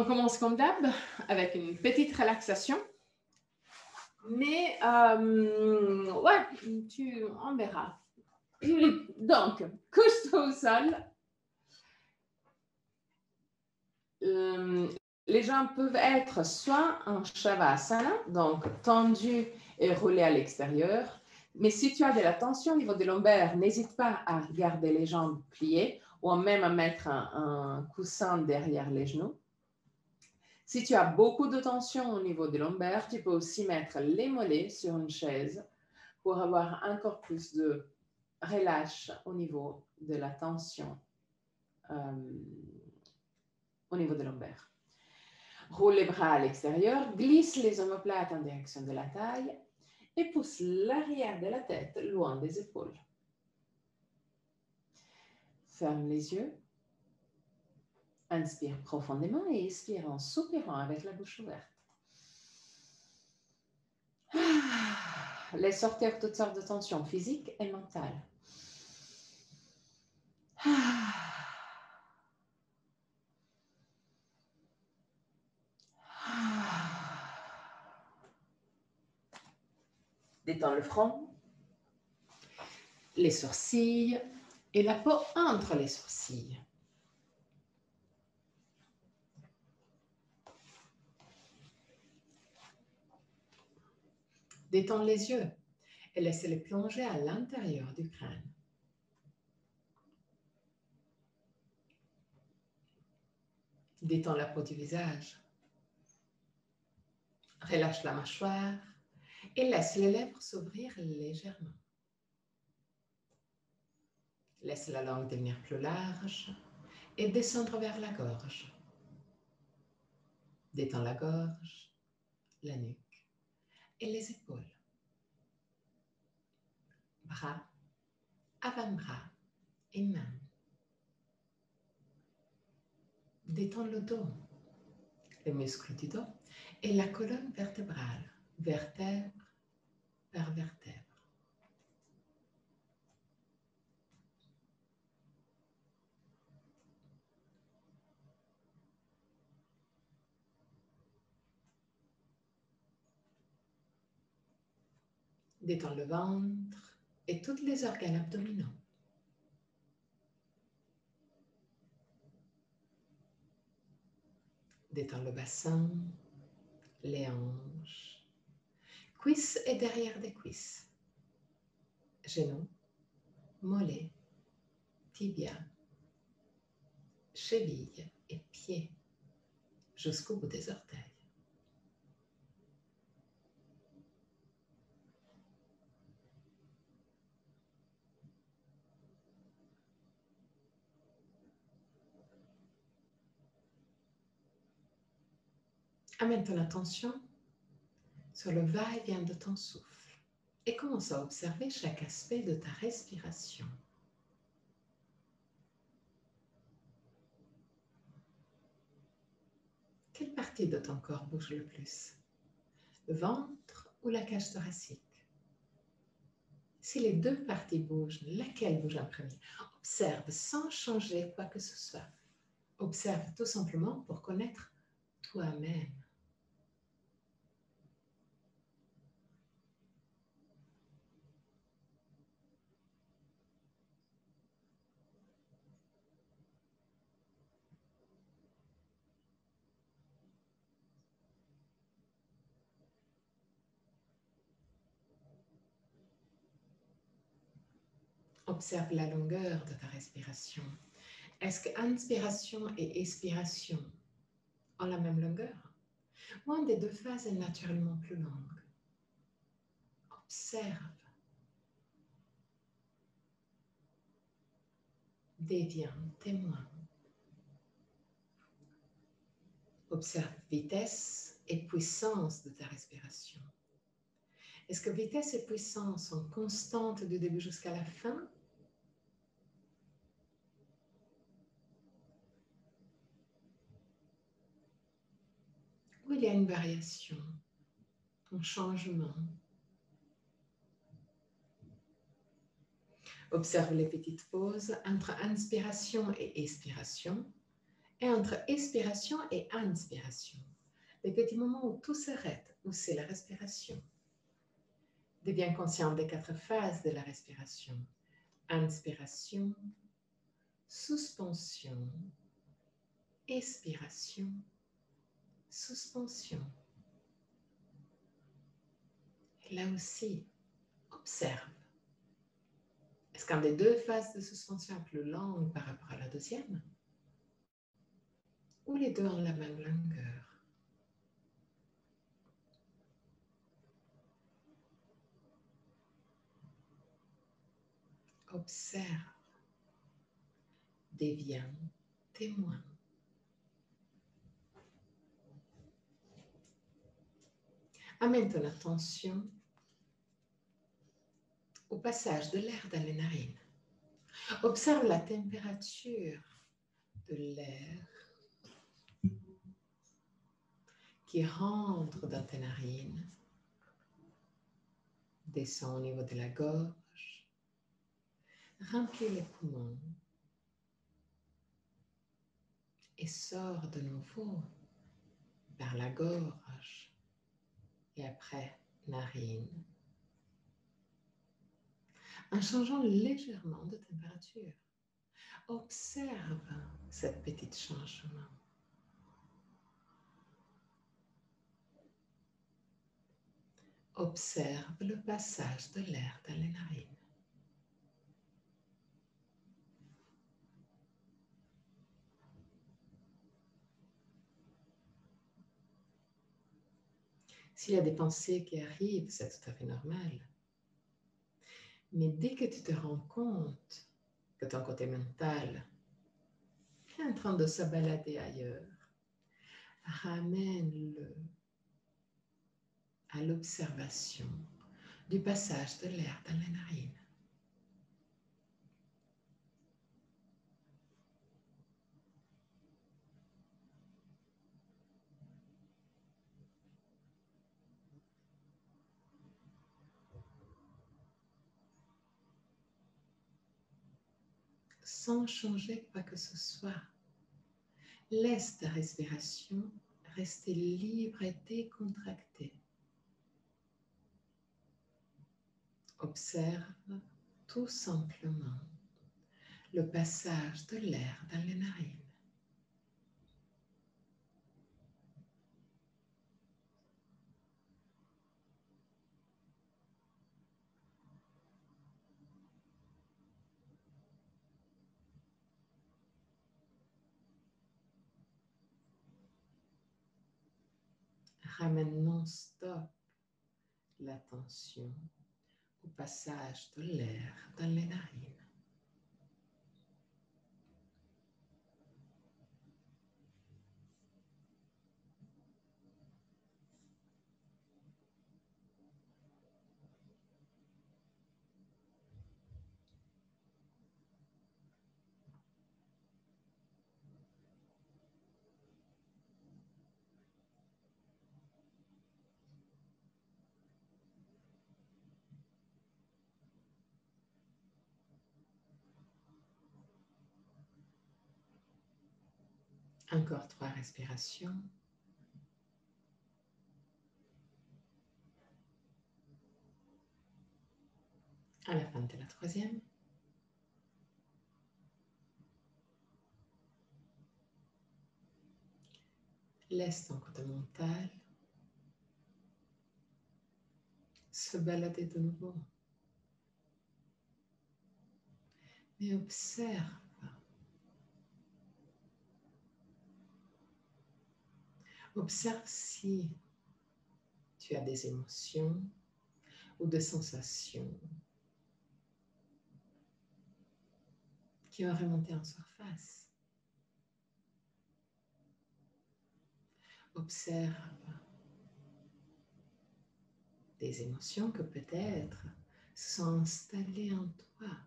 On commence comme d'hab avec une petite relaxation. Mais, ouais, on verra. Donc, couche-toi au sol. Les jambes peuvent être soit en Shavasana, donc tendues et roulées à l'extérieur. Mais si tu as de la tension au niveau des lombaires, n'hésite pas à garder les jambes pliées ou même à mettre un coussin derrière les genoux. Si tu as beaucoup de tension au niveau des lombaires, tu peux aussi mettre les mollets sur une chaise pour avoir encore plus de relâche au niveau de la tension au niveau des lombaires. Roule les bras à l'extérieur, glisse les omoplates en direction de la taille et pousse l'arrière de la tête loin des épaules. Ferme les yeux. Inspire profondément et expire en soupirant avec la bouche ouverte. Laisse sortir toutes sortes de tensions physiques et mentales. Détends le front, les sourcils et la peau entre les sourcils. Détends les yeux et laisse-les plonger à l'intérieur du crâne. Détends la peau du visage. Relâche la mâchoire et laisse les lèvres s'ouvrir légèrement. Laisse la langue devenir plus large et descendre vers la gorge. Détends la gorge, la nuque et les épaules. Bras, avant-bras et mains. Détends le dos, les muscles du dos et la colonne vertébrale, vertèbre par vertèbre. Détends le ventre et tous les organes abdominaux. Détends le bassin, les hanches, cuisses et derrière des cuisses, genoux, mollets, tibia, chevilles et pieds, jusqu'au bout des orteils. Amène ton attention sur le va-et-vient de ton souffle et commence à observer chaque aspect de ta respiration. Quelle partie de ton corps bouge le plus? Le ventre ou la cage thoracique? Si les deux parties bougent, laquelle bouge en premier? Observe sans changer quoi que ce soit. Observe tout simplement pour connaître toi-même. Observe la longueur de ta respiration. Est-ce que inspiration et expiration ont la même longueur? Ou une des deux phases est naturellement plus longue? Observe. Deviens témoin. Observe vitesse et puissance de ta respiration. Est-ce que vitesse et puissance sont constantes du début jusqu'à la fin? Ou il y a une variation, un changement? Observe les petites pauses entre inspiration et expiration Et entre expiration et inspiration, les petits moments où tout s'arrête, où c'est la respiration. Deviens conscient des 4 phases de la respiration. Inspiration, suspension, expiration, suspension. Et là aussi, observe. Est-ce qu'un des 2 phases de suspension est plus longue par rapport à la deuxième? Ou les 2 ont la même longueur? Observe. Deviens témoin. Amène ton attention au passage de l'air dans les narines. Observe la température de l'air qui rentre dans tes narines, descend au niveau de la gorge, remplit les poumons et sort de nouveau vers la gorge et après narine, en changeant légèrement de température. Observe cette petite changement. Observe le passage de l'air dans les narines. S'il y a des pensées qui arrivent, c'est tout à fait normal. Mais dès que tu te rends compte que ton côté mental est en train de se balader ailleurs, ramène-le à l'observation du passage de l'air dans les narines. Sans changer quoi que ce soit, laisse ta respiration rester libre et décontractée. Observe tout simplement le passage de l'air dans les narines. Ramène non-stop l'attention au passage de l'air dans les narines. Encore 3 respirations. À la fin de la 3e. Laisse ton côté mental se balader de nouveau. Mais observe. Observe si tu as des émotions ou des sensations qui ont remonté en surface. Observe des émotions que peut-être se sont installées en toi.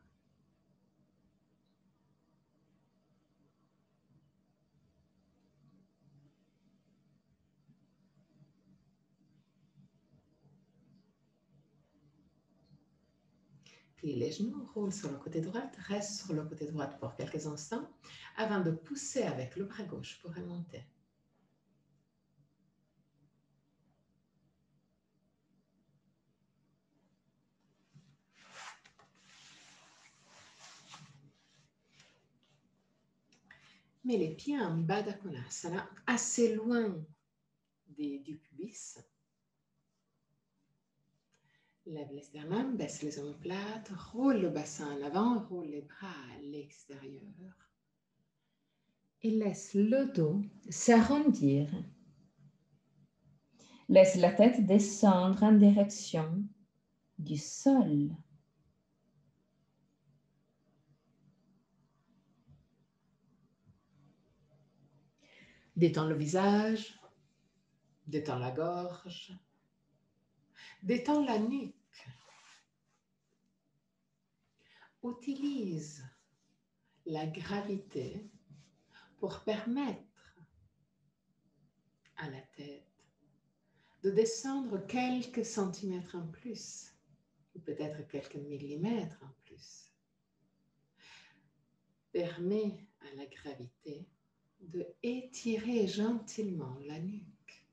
Plie les genoux, roule sur le côté droit, reste sur le côté droit pour quelques instants avant de pousser avec le bras gauche pour remonter. Mets les pieds en bas d'Akonasana, assez loin du pubis. Lève les sternums, baisse les omoplates, roule le bassin en avant, roule les bras à l'extérieur. Et laisse le dos s'arrondir. Laisse la tête descendre en direction du sol. Détends le visage, détends la gorge, détends la nuque. Utilise la gravité pour permettre à la tête de descendre quelques centimètres en plus, ou peut-être quelques millimètres en plus. Permet à la gravité de étirer gentiment la nuque.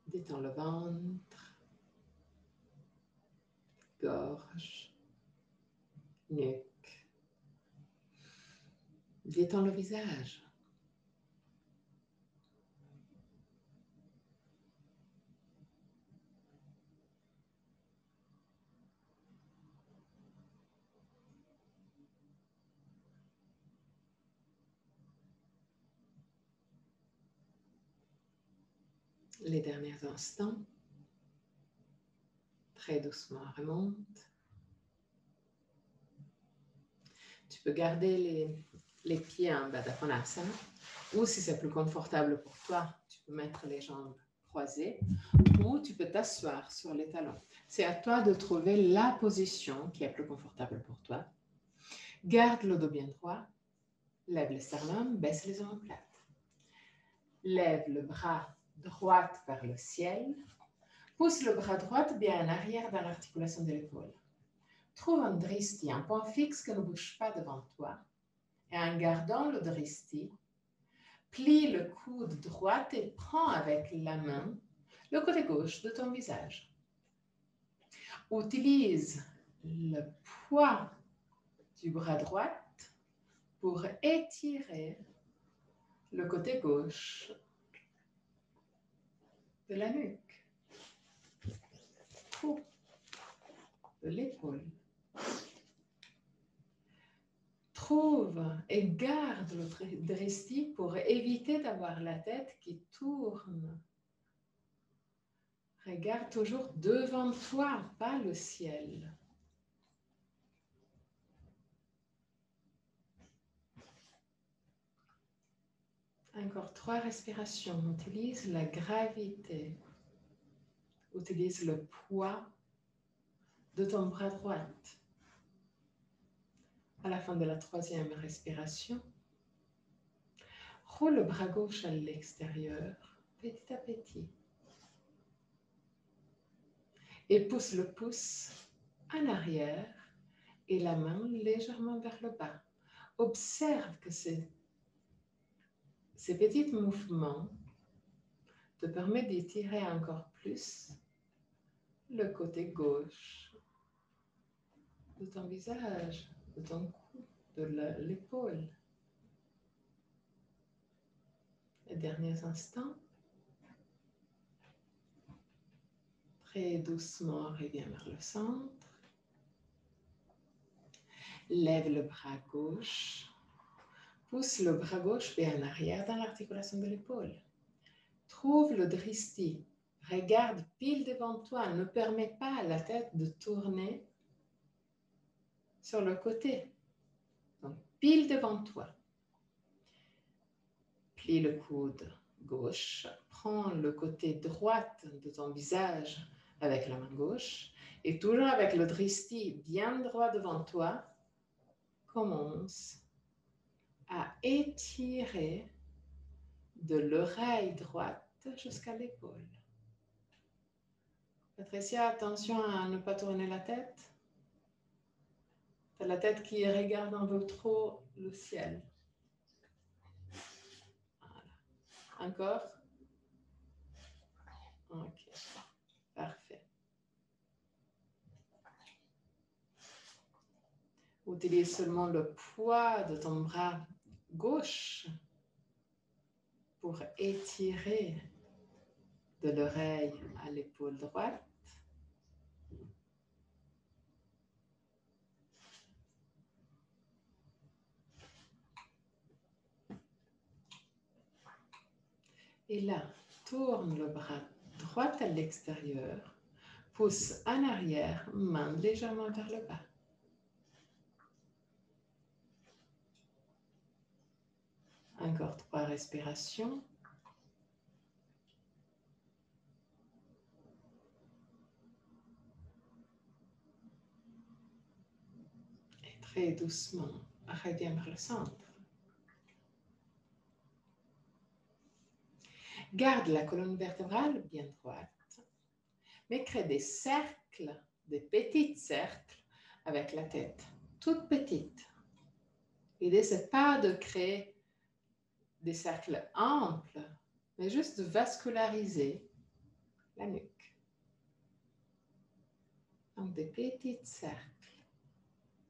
Détends le ventre, gorge, nuque. Détends le visage. Les derniers instants, très doucement remonte. Tu peux garder les pieds en bas d'Akonasana, ou si c'est plus confortable pour toi, tu peux mettre les jambes croisées, ou tu peux t'asseoir sur les talons. C'est à toi de trouver la position qui est plus confortable pour toi. Garde le dos bien droit, lève le sternum, baisse les omoplates. Lève le bras droit vers le ciel. Pousse le bras droit bien en arrière dans l'articulation de l'épaule. Trouve un dristi, un point fixe qui ne bouge pas devant toi. Et en gardant le dristi, plie le coude droit et prends avec la main le côté gauche de ton visage. Utilise le poids du bras droit pour étirer le côté gauche de la nuque, ou de l'épaule. Trouve et garde le dristi pour éviter d'avoir la tête qui tourne. Regarde toujours devant toi, pas le ciel. Encore 3 respirations. Utilise la gravité. Utilise le poids de ton bras droit. À la fin de la 3e respiration, roule le bras gauche à l'extérieur, petit à petit. Et pousse le pouce en arrière et la main légèrement vers le bas. Observe que ces petits mouvements te permettent d'étirer encore plus le côté gauche de ton visage, de ton cou, de l'épaule. Les derniers instants. Très doucement, reviens vers le centre. Lève le bras gauche. Pousse le bras gauche bien en arrière dans l'articulation de l'épaule. Trouve le dristi. Regarde pile devant toi. Ne permets pas à la tête de tourner sur le côté. Donc, pile devant toi. Plie le coude gauche. Prends le côté droit de ton visage avec la main gauche. Et toujours avec le dristi bien droit devant toi, commence à étirer de l'oreille droite jusqu'à l'épaule. Patricia, attention à ne pas tourner la tête. Tu as la tête qui regarde un peu trop le ciel. Voilà. Encore? Ok, parfait. Utilise seulement le poids de ton bras gauche pour étirer de l'oreille à l'épaule droite. Et là, tourne le bras droit à l'extérieur, pousse en arrière, main légèrement vers le bas. Encore 3 respirations. Et très doucement, reviens vers le centre. Garde la colonne vertébrale bien droite, mais crée des cercles, des petits cercles avec la tête, toute petite. L'idée, ce n'est pas de créer des cercles amples, mais juste de vasculariser la nuque. Donc, des petits cercles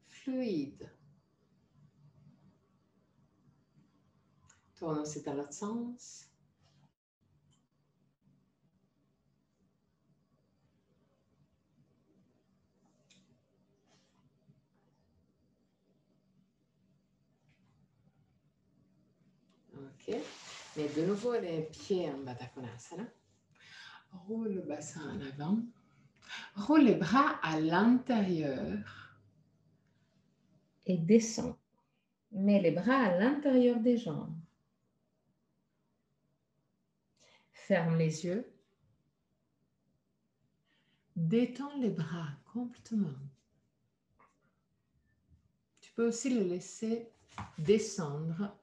fluides. Tourne aussi dans l'autre sens. Ok. Mais de nouveau, les pieds en Baddha Konasana. Roule le bassin en avant. Roule les bras à l'intérieur. Et descends. Mets les bras à l'intérieur des jambes. Ferme les yeux. Détends les bras complètement. Tu peux aussi le laisser descendre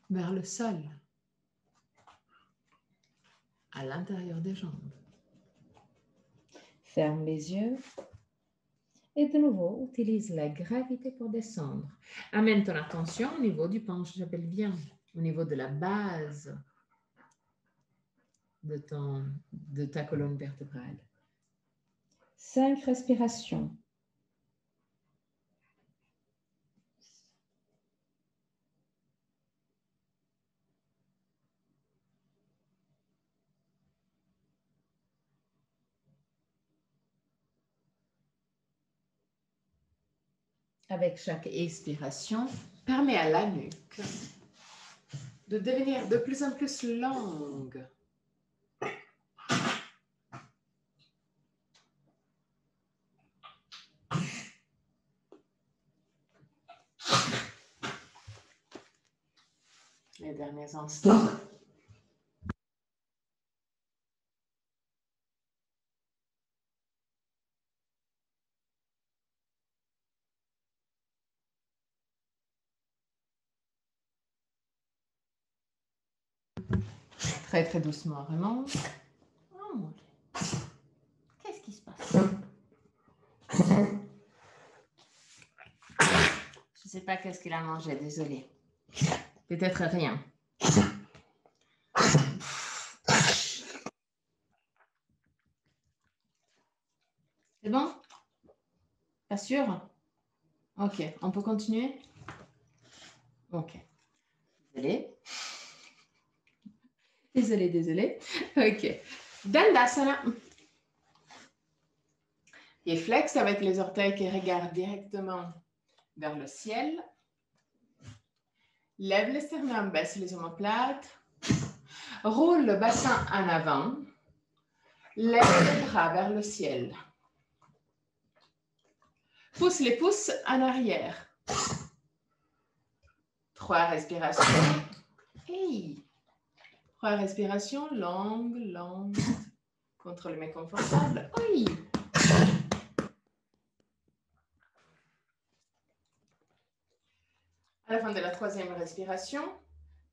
vers le sol, à l'intérieur des jambes. Ferme les yeux. Et de nouveau, utilise la gravité pour descendre. Amène ton attention au niveau du penchant pelvien, au niveau de la base de ta colonne vertébrale. 5 respirations. Avec chaque expiration, permet à la nuque de devenir de plus en plus longue. Les derniers instants. Très, très doucement, vraiment. Oh, qu'est-ce qui se passe? Je ne sais pas qu'est-ce qu'il a mangé, désolée. Peut-être rien. C'est bon? Pas sûr? Ok, on peut continuer? Ok. Désolée. Désolée. Ok. Dandasana. Pieds flex avec les orteils qui regardent directement vers le ciel. Lève les sternums, baisse les omoplates. Roule le bassin en avant. Lève les bras vers le ciel. Pousse les pouces en arrière. 3 respirations. Hey. 3 respirations longues. Contre le méconfortable. Oui. À la fin de la 3e respiration,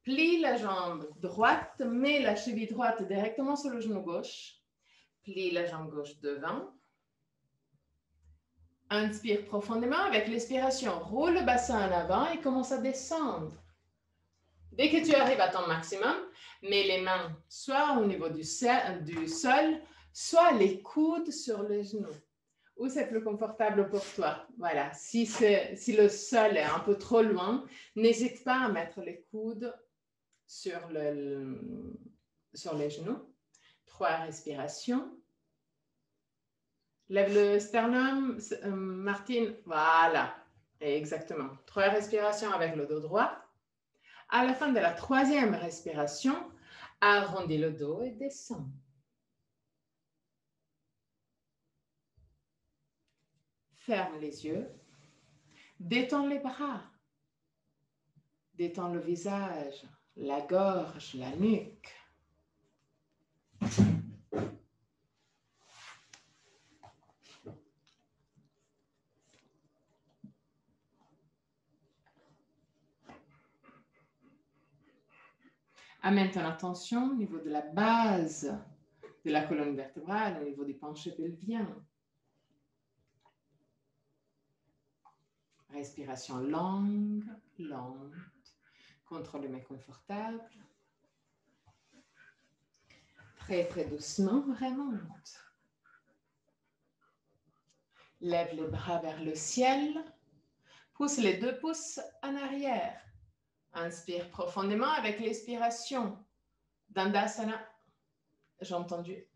plie la jambe droite, mets la cheville droite directement sur le genou gauche. Plie la jambe gauche devant. Inspire profondément avec l'expiration. Roule le bassin en avant et commence à descendre. Dès que tu arrives à ton maximum, mets les mains soit au niveau du sol, soit les coudes sur les genoux. Où c'est plus confortable pour toi. Voilà. Si le sol est un peu trop loin, n'hésite pas à mettre les coudes sur les genoux. 3 respirations. Lève le sternum, Martine. Voilà. Exactement. 3 respirations avec le dos droit. À la fin de la 3e respiration, arrondis le dos et descends. Ferme les yeux. Détends les bras. Détends le visage, la gorge, la nuque. Amène ton attention au niveau de la base de la colonne vertébrale, au niveau du penché pelvien. Respiration longue, lente. Contrôle mais confortable. Très, très doucement, remonte. Lève les bras vers le ciel. Pousse les 2 pouces en arrière. Inspire profondément avec l'expiration. Dandasana. J'ai entendu.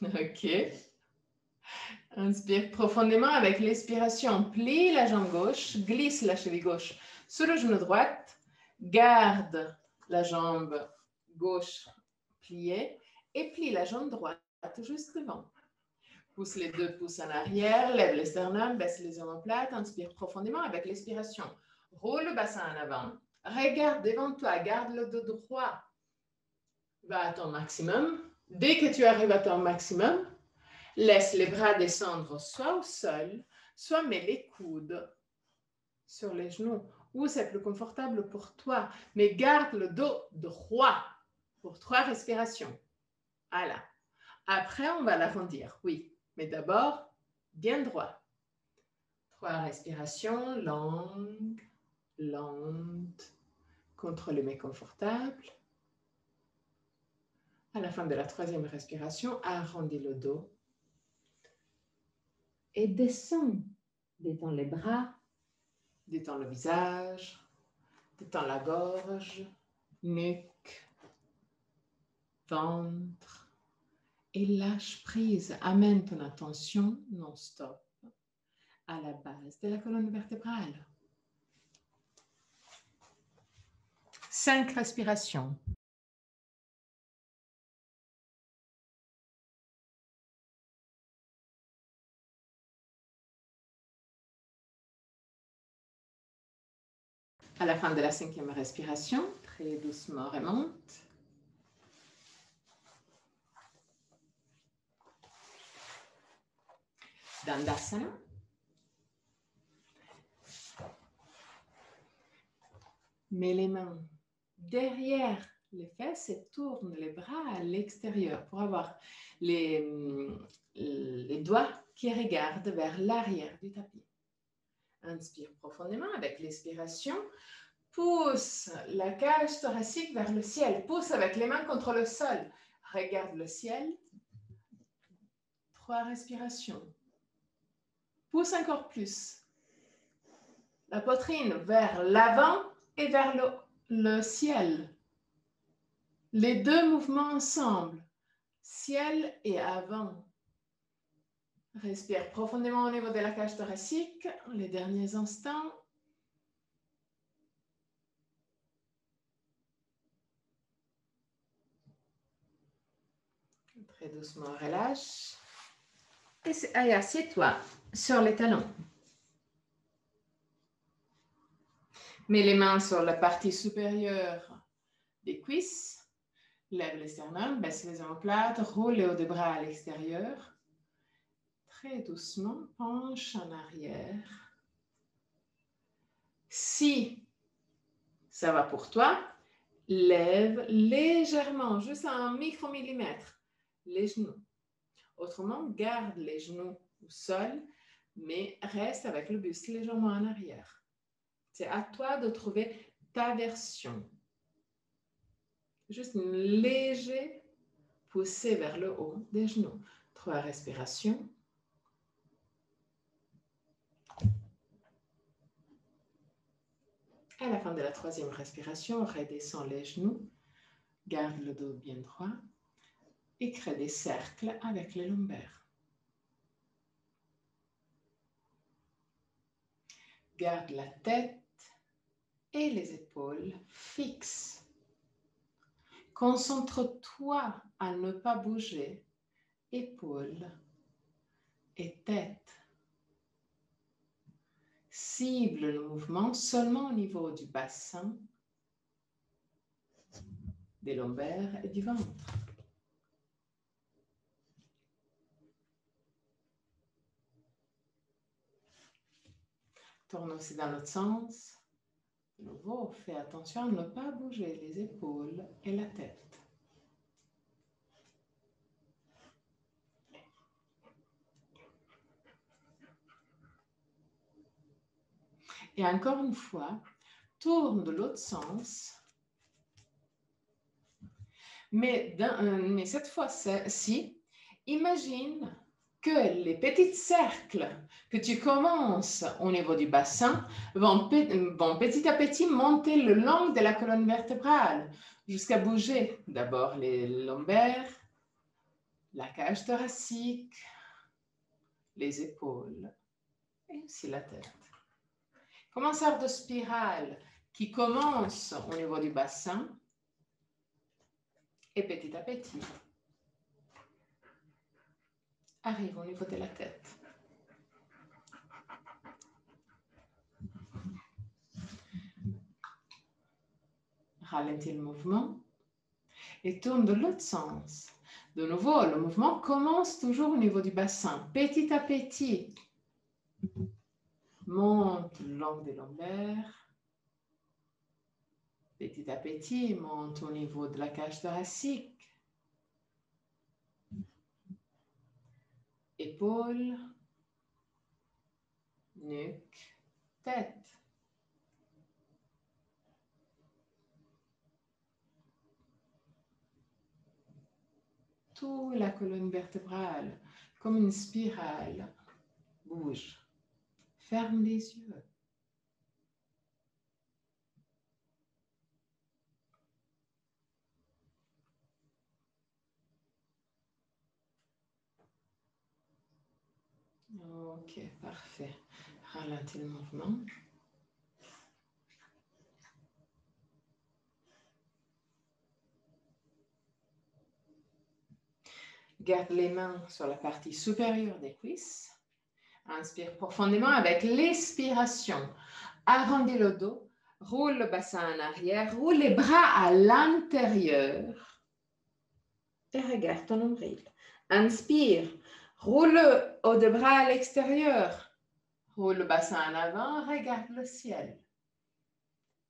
OK. Inspire profondément avec l'expiration. Plie la jambe gauche. Glisse la cheville gauche sur le genou droit. Garde la jambe gauche pliée et plie la jambe droite juste devant. Pousse les 2 pouces en arrière. Lève le sternum. Baisse les omoplates. Inspire profondément avec l'expiration. Roule le bassin en avant. Regarde devant toi. Garde le dos droit. Va à ton maximum. Dès que tu arrives à ton maximum, laisse les bras descendre soit au sol, soit mets les coudes sur les genoux. Où c'est plus confortable pour toi. Mais garde le dos droit pour 3 respirations. Voilà. Après, on va l'arrondir. Oui. Mais d'abord, bien droit. 3 respirations longues. Lente, contrôlée mais confortable. À la fin de la 3e respiration, arrondis le dos et descends. Détends les bras, détends le visage, détends la gorge, nuque, ventre et lâche prise. Amène ton attention non-stop à la base de la colonne vertébrale. 5 respirations. À la fin de la 5e respiration, très doucement remonte. Dandasana. Mets les mains derrière les fesses et tourne les bras à l'extérieur pour avoir les doigts qui regardent vers l'arrière du tapis. Inspire profondément avec l'expiration. Pousse la cage thoracique vers le ciel. Pousse avec les mains contre le sol. Regarde le ciel. 3 respirations. Pousse encore plus. La poitrine vers l'avant et vers le ciel. Les 2 mouvements ensemble. Ciel et avant. Respire profondément au niveau de la cage thoracique. Les derniers instants. Très doucement, relâche. Et assieds-toi sur les talons. Mets les mains sur la partie supérieure des cuisses. Lève le sternum, baisse les omoplates, roule les hauts des bras à l'extérieur. Très doucement, penche en arrière. Si ça va pour toi, lève légèrement, juste à 1 micromillimètre, les genoux. Autrement, garde les genoux au sol, mais reste avec le buste légèrement en arrière. C'est à toi de trouver ta version. Juste une légère poussée vers le haut des genoux. 3 respirations. À la fin de la 3e respiration, redescends les genoux, garde le dos bien droit et crée des cercles avec les lombaires. Garde la tête et les épaules fixes. Concentre-toi à ne pas bouger épaules et tête. Cible le mouvement seulement au niveau du bassin, des lombaires et du ventre. Tourne aussi dans l'autre sens. De nouveau, fais attention à ne pas bouger les épaules et la tête. Et encore une fois, tourne de l'autre sens. Mais cette fois-ci, imagine que les petits cercles que tu commences au niveau du bassin vont petit à petit monter le long de la colonne vertébrale jusqu'à bouger d'abord les lombaires, la cage thoracique, les épaules et aussi la tête. Comme un sort de spirale qui commence au niveau du bassin et petit à petit arrive au niveau de la tête. Ralentis le mouvement et tourne de l'autre sens. De nouveau, le mouvement commence toujours au niveau du bassin. Petit à petit, monte le long des lombaires. Petit à petit, monte au niveau de la cage thoracique. Épaules, nuque, tête. Toute la colonne vertébrale, comme une spirale, bouge. Ferme les yeux. Ok, parfait. Ralentis le mouvement. Garde les mains sur la partie supérieure des cuisses. Inspire profondément avec l'expiration. Arrondis le dos, roule le bassin en arrière, roule les bras à l'intérieur et regarde ton nombril. Inspire, roule le haut de bras à l'extérieur, roule le bassin en avant, regarde le ciel.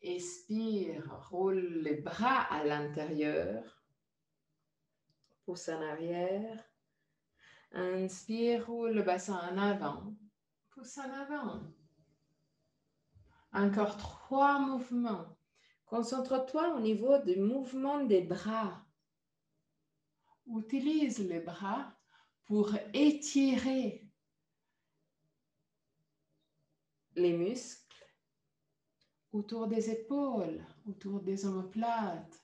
Expire, roule les bras à l'intérieur, pousse en arrière. Inspire, roule le bassin en avant, pousse en avant. Encore 3 mouvements. Concentre-toi au niveau du mouvement des bras. Utilise les bras pour étirer les muscles autour des épaules, autour des omoplates.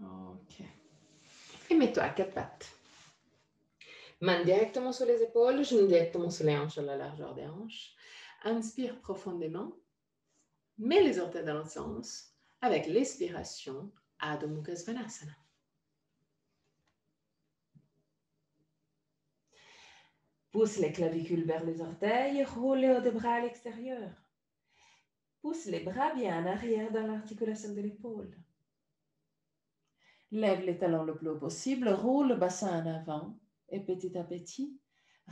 Ok. Et mets-toi à 4 pattes. Main directement sur les épaules, genoux directement sur les hanches à la largeur des hanches. Inspire profondément. Mets les orteils dans l'autre sens. Avec l'expiration, Adho Mukha Svanasana. Pousse les clavicules vers les orteils, roule les hauts des bras à l'extérieur. Pousse les bras bien en arrière dans l'articulation de l'épaule. Lève les talons le plus haut possible, roule le bassin en avant et petit à petit,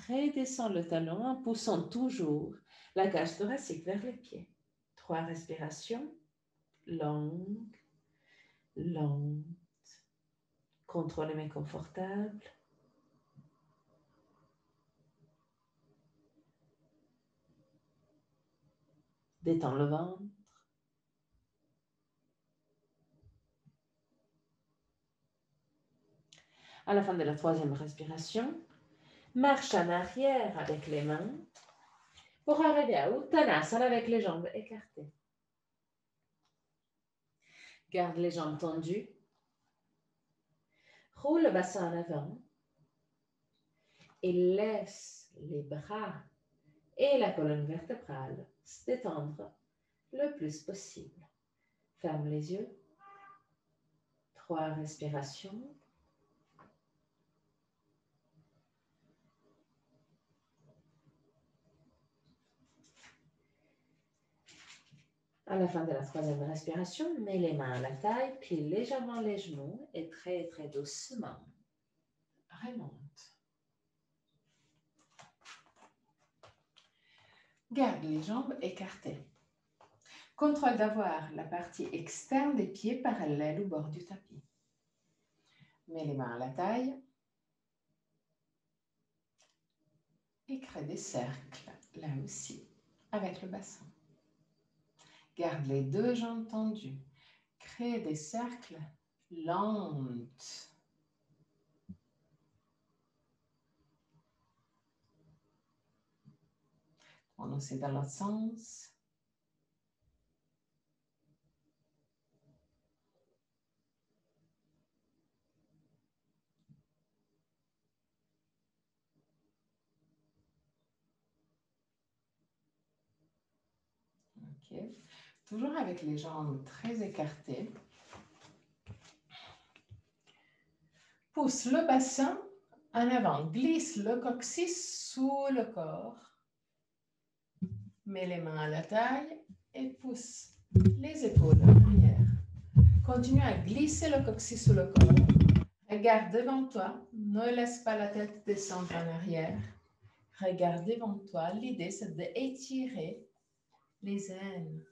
redescends le talon en poussant toujours la cage thoracique vers les pieds. 3 respirations. Longues, lentes. Contrôlées mais confortables. Détends le ventre. À la fin de la 3e respiration, marche en arrière avec les mains pour arriver à Uttanasana avec les jambes écartées. Garde les jambes tendues. Roule le bassin en avant et laisse les bras et la colonne vertébrale se détendre le plus possible. Ferme les yeux. 3 respirations. À la fin de la 3e respiration, mets les mains à la taille, plie légèrement les genoux et très très doucement remonte. Garde les jambes écartées. Contrôle d'avoir la partie externe des pieds parallèle au bord du tapis. Mets les mains à la taille et crée des cercles, là aussi, avec le bassin. Garde les 2 jambes tendues. Crée des cercles lentes. Prononcez dans l'autre sens. Ok. Toujours avec les jambes très écartées. Pousse le bassin en avant. Glisse le coccyx sous le corps. Mets les mains à la taille et pousse les épaules en arrière. Continue à glisser le coccyx sous le corps. Regarde devant toi. Ne laisse pas la tête descendre en arrière. Regarde devant toi. L'idée, c'est d'étirer les aines.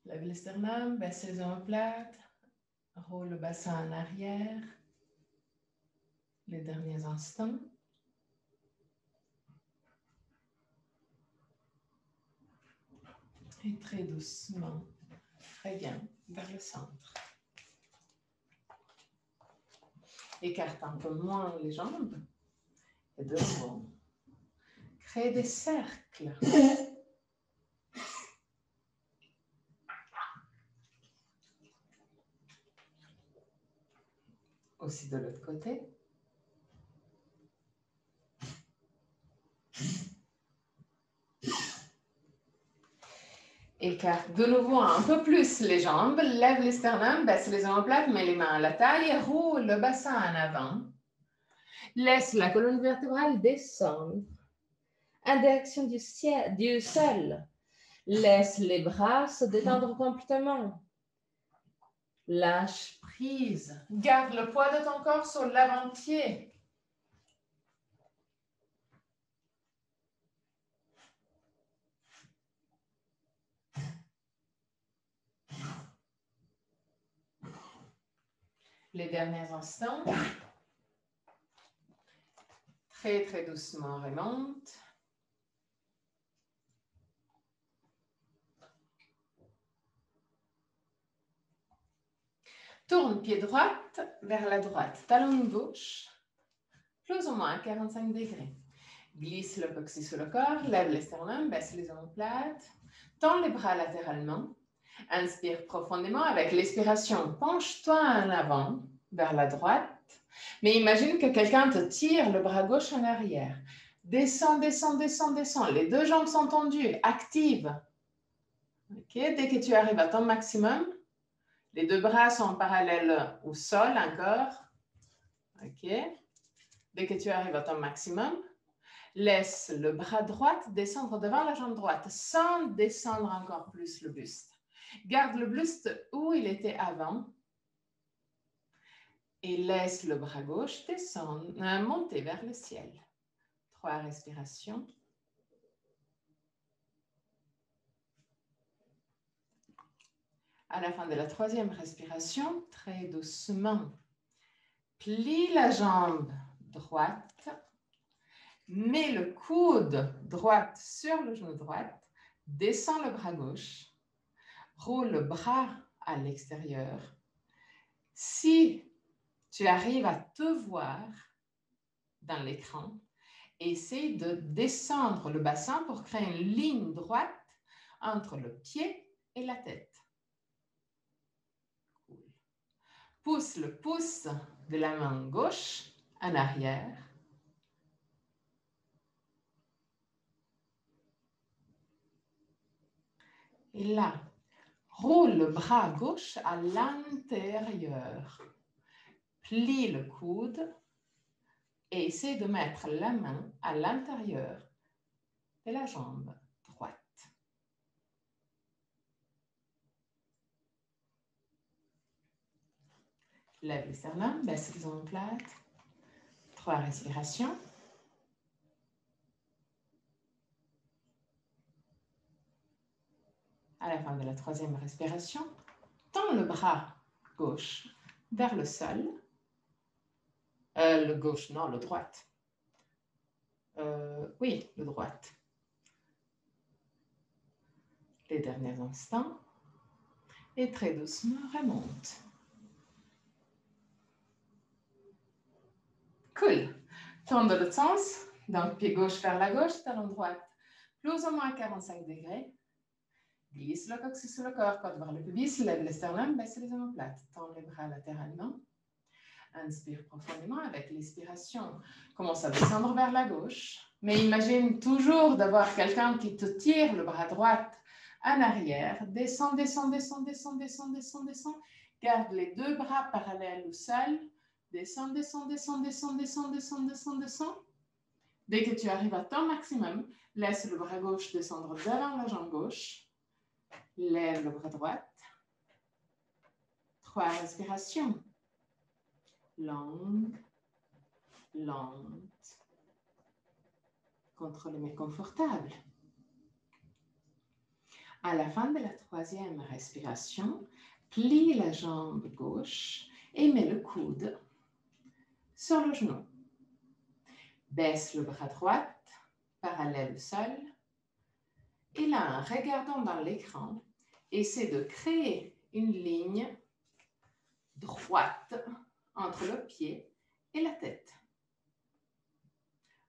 Lève le sternum, baisse les omoplates. Roule le bassin en arrière. Les derniers instants. Et très doucement, reviens vers le centre. Écarte un peu moins les jambes. Et de nouveau, crée des cercles. Aussi de l'autre côté. Écarte de nouveau un peu plus les jambes, lève les sternums, baisse les omoplates, mets les mains à la taille et roule le bassin en avant. Laisse la colonne vertébrale descendre en direction du sol. Laisse les bras se détendre complètement. Lâche prise. Garde le poids de ton corps sur l'avant-pied. Les derniers instants. Très, très doucement, remonte. Tourne pied droit vers la droite, talon gauche, plus ou moins à 45 degrés. Glisse le coccyx sur le corps, lève les sternums, baisse les omoplates, tends les bras latéralement. Inspire profondément avec l'expiration. Penche-toi en avant, vers la droite. Mais imagine que quelqu'un te tire le bras gauche en arrière. Descends, descends, descends, descends. Les 2 jambes sont tendues. Active. Okay. Dès que tu arrives à ton maximum, les 2 bras sont parallèles au sol encore. Okay. Dès que tu arrives à ton maximum, laisse le bras droit descendre devant la jambe droite sans descendre encore plus le buste. Garde le buste où il était avant et laisse le bras gauche descendre, monter vers le ciel. 3 respirations. À la fin de la troisième respiration, très doucement, plie la jambe droite, mets le coude droit sur le genou droit, descends le bras gauche, roule le bras à l'extérieur. Si tu arrives à te voir dans l'écran, essaie de descendre le bassin pour créer une ligne droite entre le pied et la tête. Cool. Pousse le pouce de la main gauche en arrière. Et là, roule le bras gauche à l'intérieur. Plie le coude et essaie de mettre la main à l'intérieur de la jambe droite. Lève les sternums, baisse les omoplates. 3 respirations. À la fin de la troisième respiration, tends le bras gauche vers le sol. Le gauche, non, le droite. Oui, le droite. Les derniers instants. Et très doucement, remonte. Cool. Tourne dans l'autre sens. Donc, pied gauche vers la gauche, talon droite. Plus ou moins 45 degrés. Glisse le coccyx sur le corps, côte vers le pubis, lève les sternums, baisse les omoplates. Tends les bras latéralement. Inspire profondément avec l'expiration. Commence à descendre vers la gauche. Mais imagine toujours d'avoir quelqu'un qui te tire le bras droit en arrière. Descends, descends, descends, descends, descends, descends, descends. Garde les deux bras parallèles au sol. Descends, descends, descends, descends, descends, descends, descends, descends. Dès que tu arrives à ton maximum, laisse le bras gauche descendre devant la jambe gauche. Lève le bras droit. 3 respirations. Longue, lente. Contrôle mais confortable. À la fin de la troisième respiration, plie la jambe gauche et mets le coude sur le genou. Baisse le bras droit, parallèle au sol. Et là, en regardant dans l'écran, essaie de créer une ligne droite entre le pied et la tête.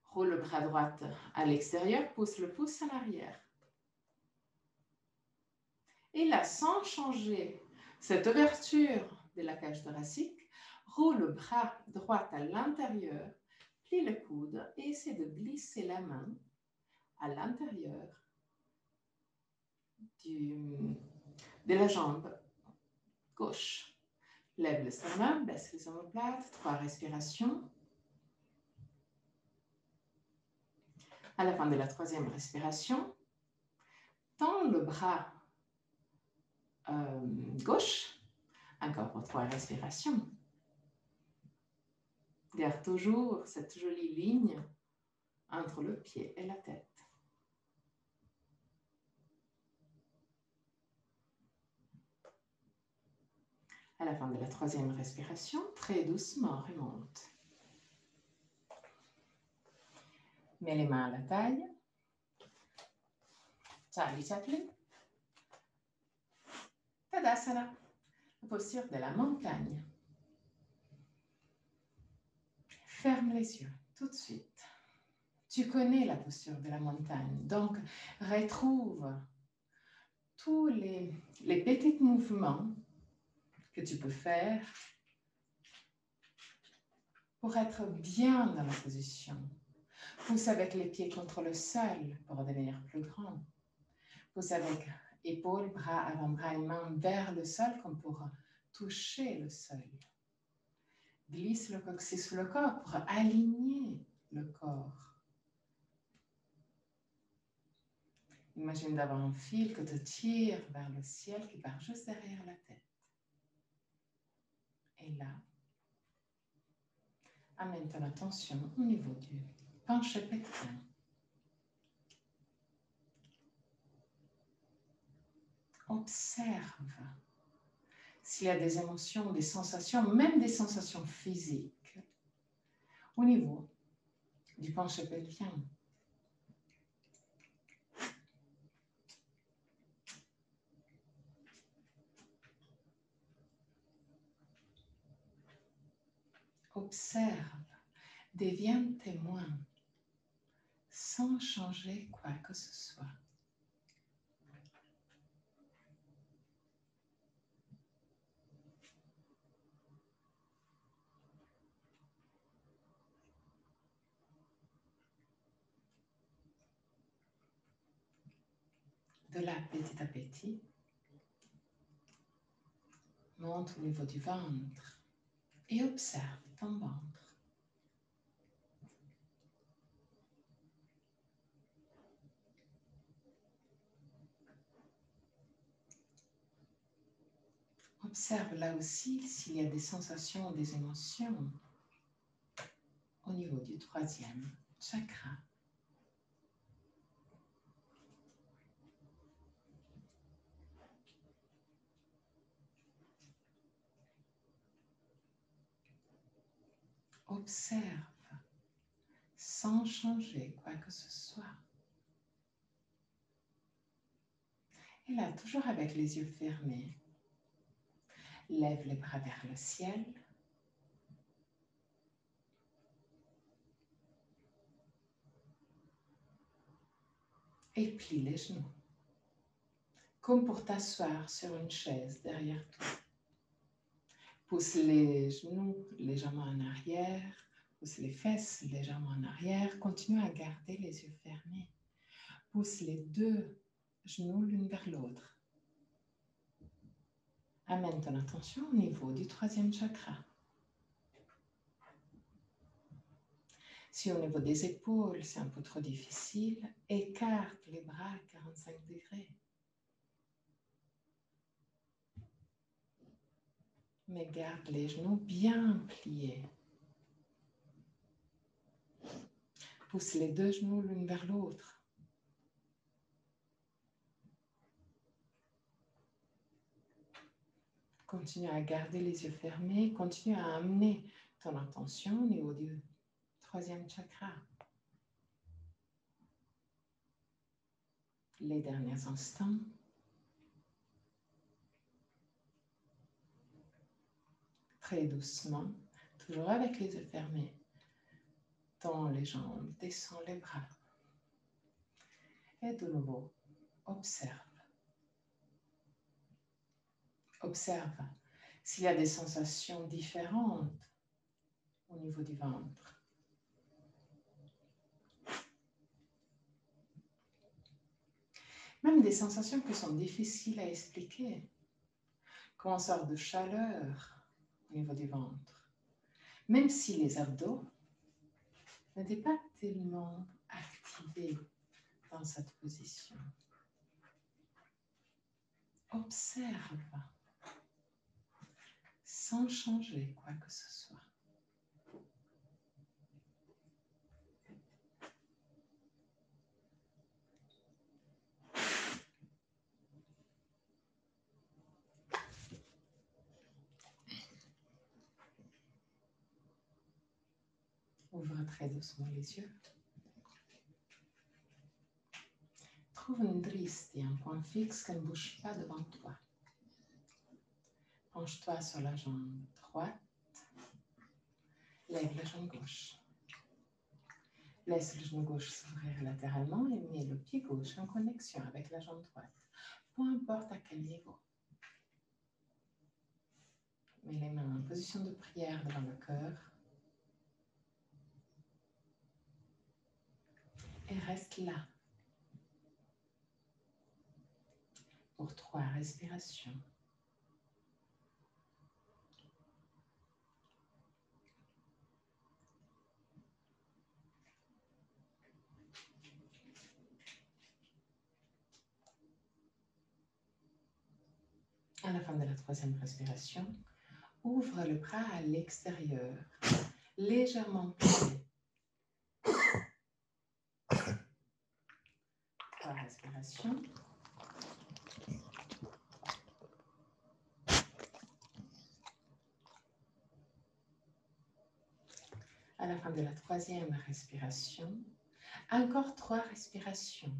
Roule le bras droit à l'extérieur, pousse le pouce en arrière. Et là, sans changer cette ouverture de la cage thoracique, roule le bras droit à l'intérieur, plie le coude et essaie de glisser la main à l'intérieur de la jambe gauche. Lève le sternum, baisse les omoplates, 3 respirations. À la fin de la troisième respiration, tends le bras gauche, encore pour 3 respirations. Garde toujours cette jolie ligne entre le pied et la tête. À la fin de la troisième respiration, très doucement, remonte. Mets les mains à la taille. Charlie Chaplin. Tadasana, la posture de la montagne. Ferme les yeux tout de suite. Tu connais la posture de la montagne, donc retrouve tous les petits mouvements que tu peux faire pour être bien dans la position. Pousse avec les pieds contre le sol pour devenir plus grand. Pousse avec épaules, bras, avant-bras et mains vers le sol comme pour toucher le sol. Glisse le coccyx sous le corps pour aligner le corps. Imagine d'avoir un fil que te tire vers le ciel qui part juste derrière la tête. Et là, amène ton attention au niveau du penché pectoraux. Observe s'il y a des émotions, des sensations, même des sensations physiques au niveau du penché pelvien. Observe, deviens témoin, sans changer quoi que ce soit. De là, petit à petit, monte au niveau du ventre et observe ton ventre. Observe là aussi s'il y a des sensations, des émotions au niveau du troisième chakra. Observe sans changer quoi que ce soit. Et là, toujours avec les yeux fermés, lève les bras vers le ciel. Et plie les genoux, comme pour t'asseoir sur une chaise derrière toi. Pousse les genoux légèrement en arrière, pousse les fesses légèrement en arrière. Continue à garder les yeux fermés. Pousse les deux genoux l'une vers l'autre. Amène ton attention au niveau du troisième chakra. Si au niveau des épaules, c'est un peu trop difficile, écarte les bras à 45 degrés. Mais garde les genoux bien pliés. Pousse les deux genoux l'une vers l'autre. Continue à garder les yeux fermés. Continue à amener ton attention au niveau du troisième chakra. Les derniers instants. Très doucement, toujours avec les yeux fermés. Tends les jambes, descends les bras. Et de nouveau, observe. Observe s'il y a des sensations différentes au niveau du ventre. Même des sensations qui sont difficiles à expliquer, comme une sorte de chaleur au niveau du ventre. Même si les abdos n'étaient pas tellement activés dans cette position. Observe sans changer quoi que ce soit. Ouvre très doucement les yeux. Trouve une drishti, un point fixe qui ne bouge pas devant toi. Penche-toi sur la jambe droite. Lève la jambe gauche. Laisse le genou gauche s'ouvrir latéralement et mets le pied gauche en connexion avec la jambe droite. Peu importe à quel niveau. Mets les mains en position de prière devant le cœur. Et reste là. Pour 3 respirations. À la fin de la 3e respiration, ouvre le bras à l'extérieur, légèrement plié. 3 respirations. la fin de la troisième respiration, encore 3 respirations.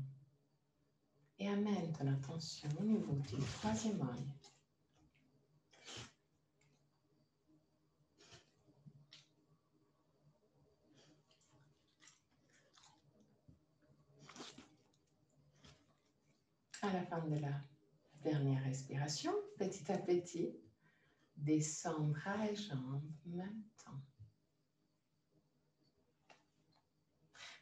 Et amène ton attention au niveau du troisième œil. À la fin de la dernière respiration, petit à petit, descends bras et jambes en même temps.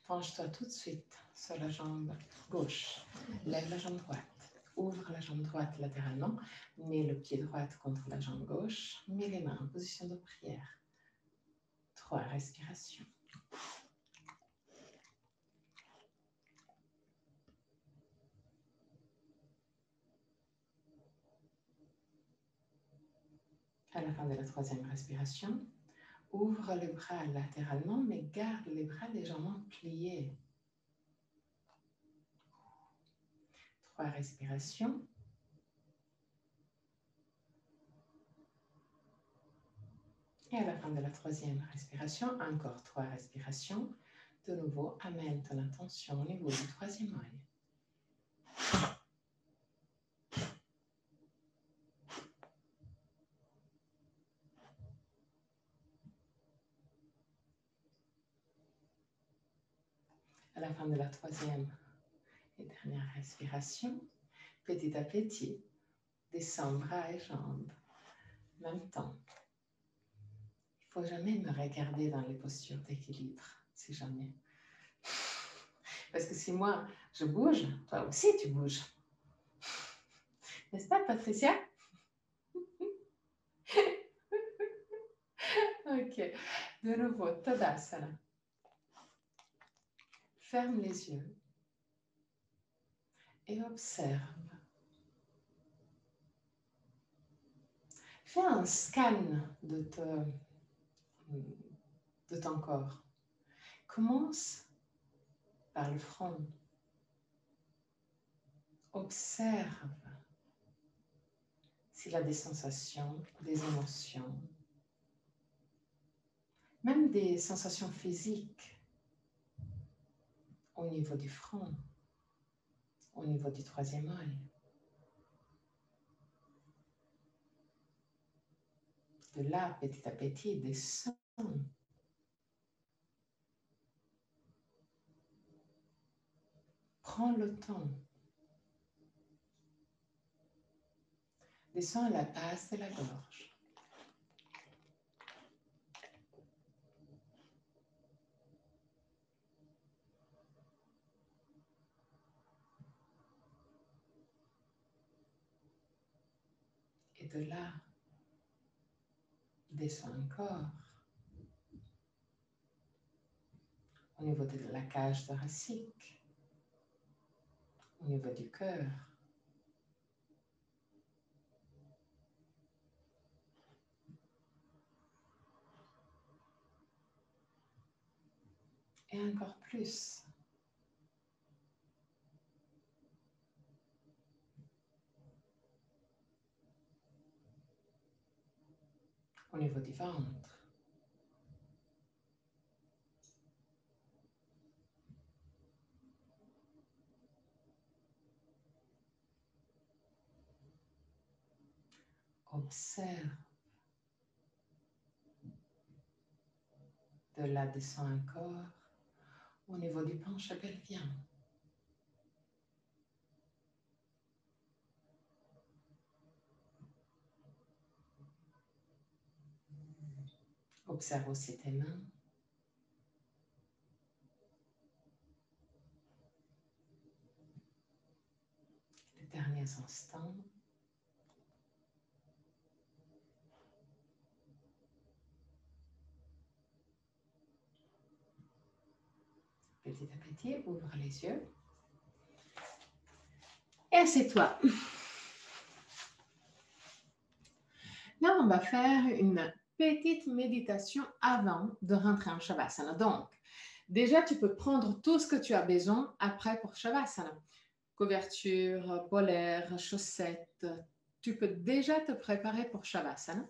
Penche-toi tout de suite sur la jambe gauche. Lève la jambe droite. Ouvre la jambe droite latéralement. Mets le pied droit contre la jambe gauche. Mets les mains en position de prière. 3 respirations. À la fin de la troisième respiration, ouvre les bras latéralement, mais garde les bras légèrement pliés. 3 respirations. Et à la fin de la troisième respiration, encore 3 respirations. De nouveau, amène ton attention au niveau du troisième œil. À la fin de la troisième et dernière respiration, petit à petit, descends bras et jambes en même temps. Il ne faut jamais me regarder dans les postures d'équilibre, si jamais. Parce que si moi, je bouge, toi aussi tu bouges. N'est-ce pas, Patricia? Ok. De nouveau, Tadasana. Ferme les yeux et observe. Fais un scan de ton corps. Commence par le front. Observe s'il a des sensations, des émotions, même des sensations physiques au niveau du front, au niveau du troisième œil. De là, petit à petit, descends. Prends le temps. Descends à la base de la gorge. Et de là, descends encore au niveau de la cage thoracique, au niveau du cœur. Et encore plus. Au niveau du ventre. Observe. De là, descends encore au niveau du penché pelvien. Observe aussi tes mains. Les derniers instants. Petit à petit, ouvre les yeux. Et assieds-toi. Là, on va faire une petite méditation avant de rentrer en Shavasana. Donc, déjà, tu peux prendre tout ce que tu as besoin après pour Shavasana. Couverture, polaire, chaussettes. Tu peux déjà te préparer pour Shavasana.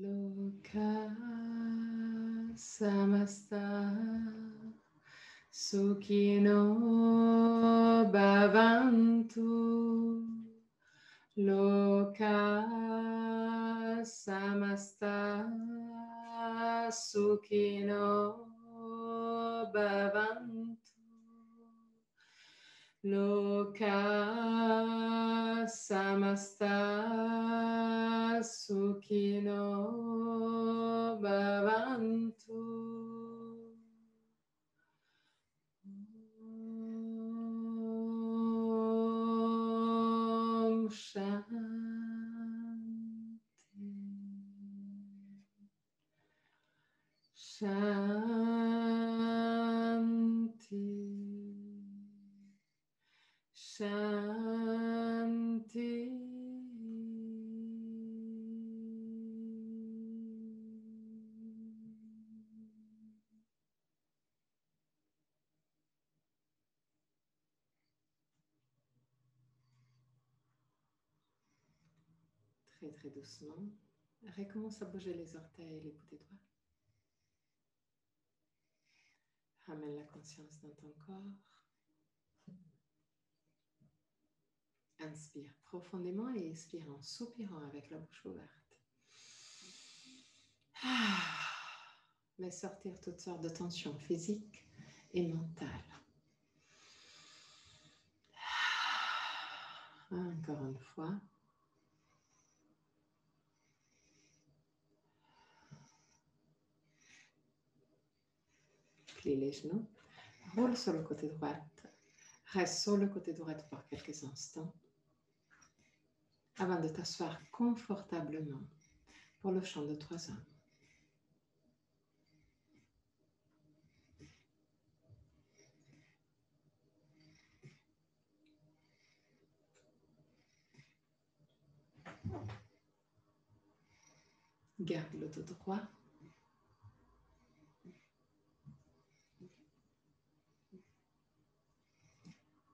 Loka samasta Sukhino bhavantu. Loka samasta Sukhino bhavantu. Loka samasta Sukhino bhavantu. Om Shanti. Shanti. Shanti. Très très doucement, recommence à bouger les orteils et les bouts des doigts. Ramène la conscience dans ton corps. Inspire profondément et expire en soupirant avec la bouche ouverte. Laisse sortir toutes sortes de tensions physiques et mentales. Encore une fois. Plie les genoux. Roule sur le côté droit. Reste sur le côté droit pour quelques instants avant de t'asseoir confortablement pour le chant de 3 ans. Garde le dos droit.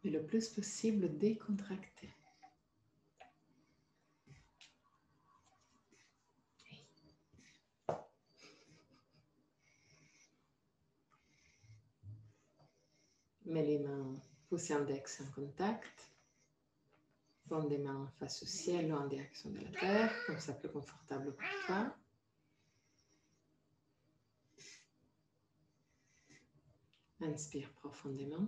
Mais le plus possible décontracté. Mets les mains pouce index en contact. Pose des mains face au ciel ou en direction de la terre, comme ça plus confortable pour toi. Inspire profondément.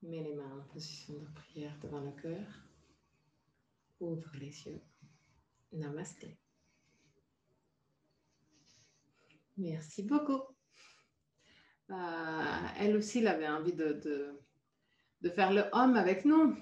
Mets les mains en position de prière devant le cœur. Ouvre les yeux. Namasté. Merci beaucoup. Elle aussi, elle avait envie de faire le homme avec nous.